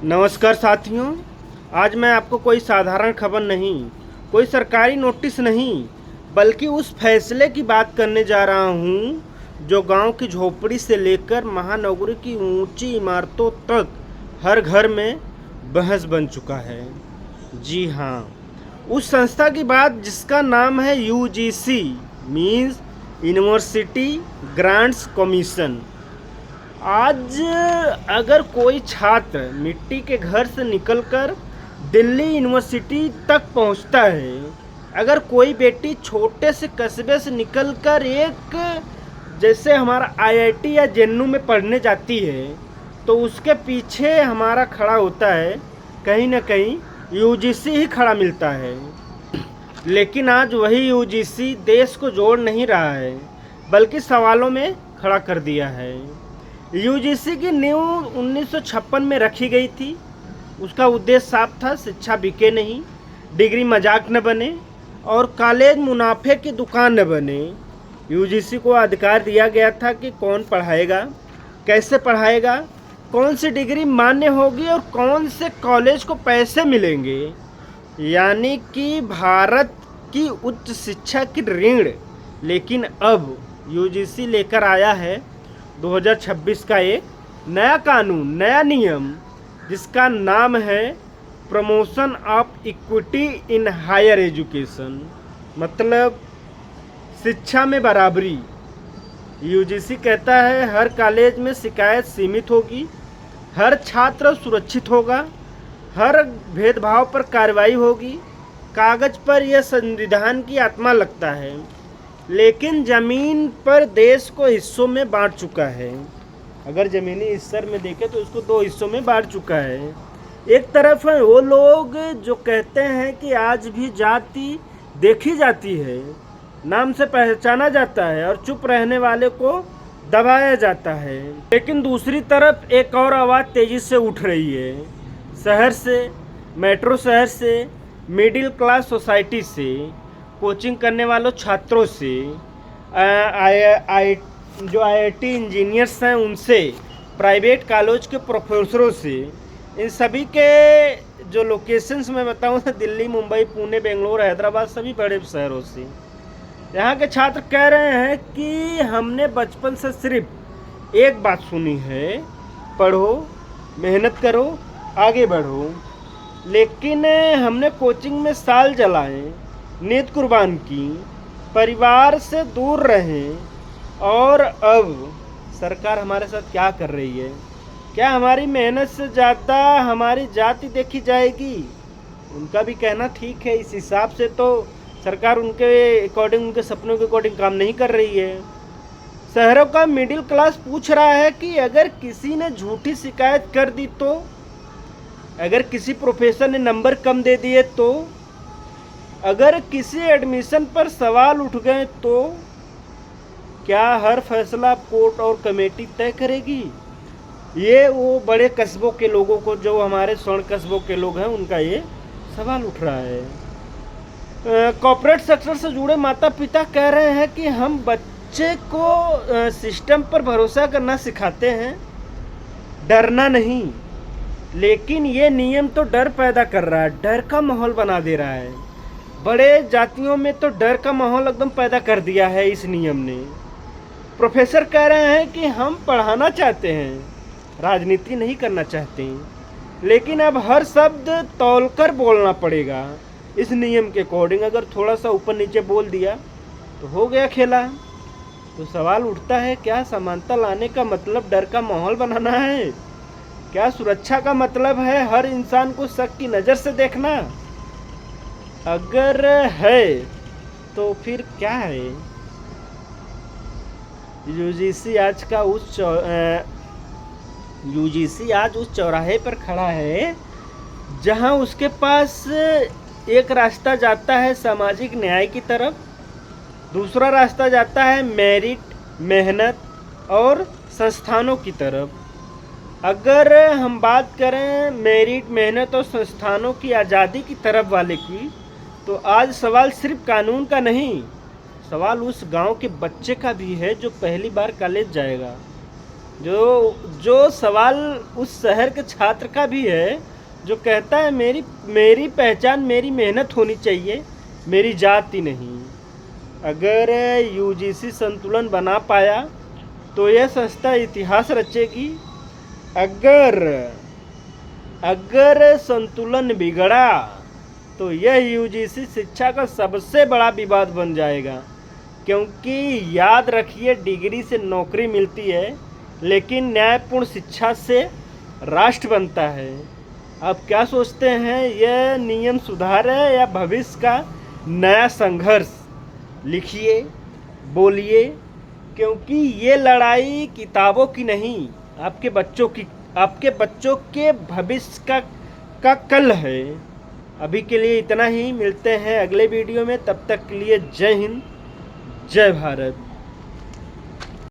नमस्कार साथियों। आज मैं आपको कोई साधारण खबर नहीं, कोई सरकारी नोटिस नहीं, बल्कि उस फैसले की बात करने जा रहा हूँ जो गांव की झोपड़ी से लेकर महानगरों की ऊंची इमारतों तक हर घर में बहस बन चुका है। जी हाँ, उस संस्था की बात जिसका नाम है UGC means university grants commission. आज अगर कोई छात्र मिट्टी के घर से निकलकर दिल्ली यूनिवर्सिटी तक पहुंचता है, अगर कोई बेटी छोटे से कस्बे से निकलकर एक जैसे हमारा आईआईटी या जेएनयू में पढ़ने जाती है, तो उसके पीछे हमारा खड़ा होता है कहीं ना कहीं यूजीसी ही खड़ा मिलता है। लेकिन आज वही यूजीसी देश को जोड़ नहीं रहा है, बल्कि सवालों में खड़ा कर दिया है। यूजीसी की नींव 1956 में रखी गई थी। उसका उद्देश्य साफ था, शिक्षा बिके नहीं, डिग्री मजाक न बने और कॉलेज मुनाफे की दुकान न बने। यूजीसी को अधिकार दिया गया था कि कौन पढ़ाएगा, कैसे पढ़ाएगा, कौन सी डिग्री मान्य होगी और कौन से कॉलेज को पैसे मिलेंगे। यानी कि भारत की उच्च शिक्षा की ऋण। लेकिन अब यूजीसी लेकर आया है 2026 का एक नया कानून, नया नियम, जिसका नाम है promotion of equity in higher education, मतलब शिक्षा में बराबरी। यूजीसी कहता है हर कॉलेज में शिकायत सीमित होगी, हर छात्र सुरक्षित होगा, हर भेदभाव पर कार्रवाई होगी। कागज पर यह संविधान की आत्मा लगता है, लेकिन ज़मीन पर देश को हिस्सों में बांट चुका है। अगर ज़मीनी स्तर में देखें तो इसको दो हिस्सों में बांट चुका है। एक तरफ है वो लोग जो कहते हैं कि आज भी जाति देखी जाती है, नाम से पहचाना जाता है और चुप रहने वाले को दबाया जाता है। लेकिन दूसरी तरफ एक और आवाज़ तेज़ी से उठ रही है, शहर से, मेट्रो शहर से, मिडिल क्लास सोसाइटी से, कोचिंग करने वालों छात्रों से, जो आईआईटी इंजीनियर्स हैं उनसे, प्राइवेट कॉलेज के प्रोफेसरों से। इन सभी के जो लोकेशंस मैं बताऊँ तो दिल्ली, मुंबई, पुणे, बेंगलोर, हैदराबाद, सभी बड़े शहरों से। यहाँ के छात्र कह रहे हैं कि हमने बचपन से सिर्फ एक बात सुनी है, पढ़ो, मेहनत करो, आगे बढ़ो। लेकिन हमने कोचिंग में साल जलाए, नींद कुर्बान की, परिवार से दूर रहें, और अब सरकार हमारे साथ क्या कर रही है? क्या हमारी मेहनत से ज़्यादा हमारी जाति देखी जाएगी? उनका भी कहना ठीक है। इस हिसाब से तो सरकार उनके अकॉर्डिंग, उनके सपनों के अकॉर्डिंग काम नहीं कर रही है। शहरों का मिडिल क्लास पूछ रहा है कि अगर किसी ने झूठी शिकायत कर दी तो, अगर किसी प्रोफेसर ने नंबर कम दे दिए तो, अगर किसी एडमिशन पर सवाल उठ गए तो क्या हर फैसला कोर्ट और कमेटी तय करेगी? ये वो बड़े कस्बों के लोगों को, जो हमारे स्वर्ण कस्बों के लोग हैं, उनका ये सवाल उठ रहा है। कॉर्पोरेट सेक्टर से जुड़े माता पिता कह रहे हैं कि हम बच्चे को सिस्टम पर भरोसा करना सिखाते हैं, डरना नहीं। लेकिन ये नियम तो डर पैदा कर रहा है, डर का माहौल बना दे रहा है। बड़े जातियों में तो डर का माहौल एकदम पैदा कर दिया है इस नियम ने। प्रोफेसर कह रहे हैं कि हम पढ़ाना चाहते हैं, राजनीति नहीं करना चाहते, लेकिन अब हर शब्द तौलकर बोलना पड़ेगा इस नियम के अकॉर्डिंग। अगर थोड़ा सा ऊपर नीचे बोल दिया तो हो गया खेला। तो सवाल उठता है, क्या समानता लाने का मतलब डर का माहौल बनाना है? क्या सुरक्षा का मतलब है हर इंसान को शक की नज़र से देखना? अगर है तो फिर क्या है? यूजीसी आज उस चौराहे पर खड़ा है जहां उसके पास एक रास्ता जाता है सामाजिक न्याय की तरफ, दूसरा रास्ता जाता है मेरिट, मेहनत और संस्थानों की तरफ। अगर हम बात करें मेरिट, मेहनत और संस्थानों की आज़ादी की तरफ वाले की, तो आज सवाल सिर्फ कानून का नहीं, सवाल उस गांव के बच्चे का भी है जो पहली बार कॉलेज जाएगा। जो जो सवाल उस शहर के छात्र का भी है जो कहता है मेरी मेरी पहचान मेरी मेहनत होनी चाहिए, मेरी जाति नहीं। अगर यूजीसी संतुलन बना पाया तो यह संस्था इतिहास रचेगी। अगर अगर संतुलन बिगड़ा तो यह यूजीसी शिक्षा का सबसे बड़ा विवाद बन जाएगा। क्योंकि याद रखिए, डिग्री से नौकरी मिलती है लेकिन न्यायपूर्ण शिक्षा से राष्ट्र बनता है। आप क्या सोचते हैं, यह नियम सुधार है या भविष्य का नया संघर्ष? लिखिए, बोलिए, क्योंकि ये लड़ाई किताबों की नहीं, आपके बच्चों के भविष्य का कल है। अभी के लिए इतना ही, मिलते हैं अगले वीडियो में। तब तक के लिए जय हिंद, जय भारत।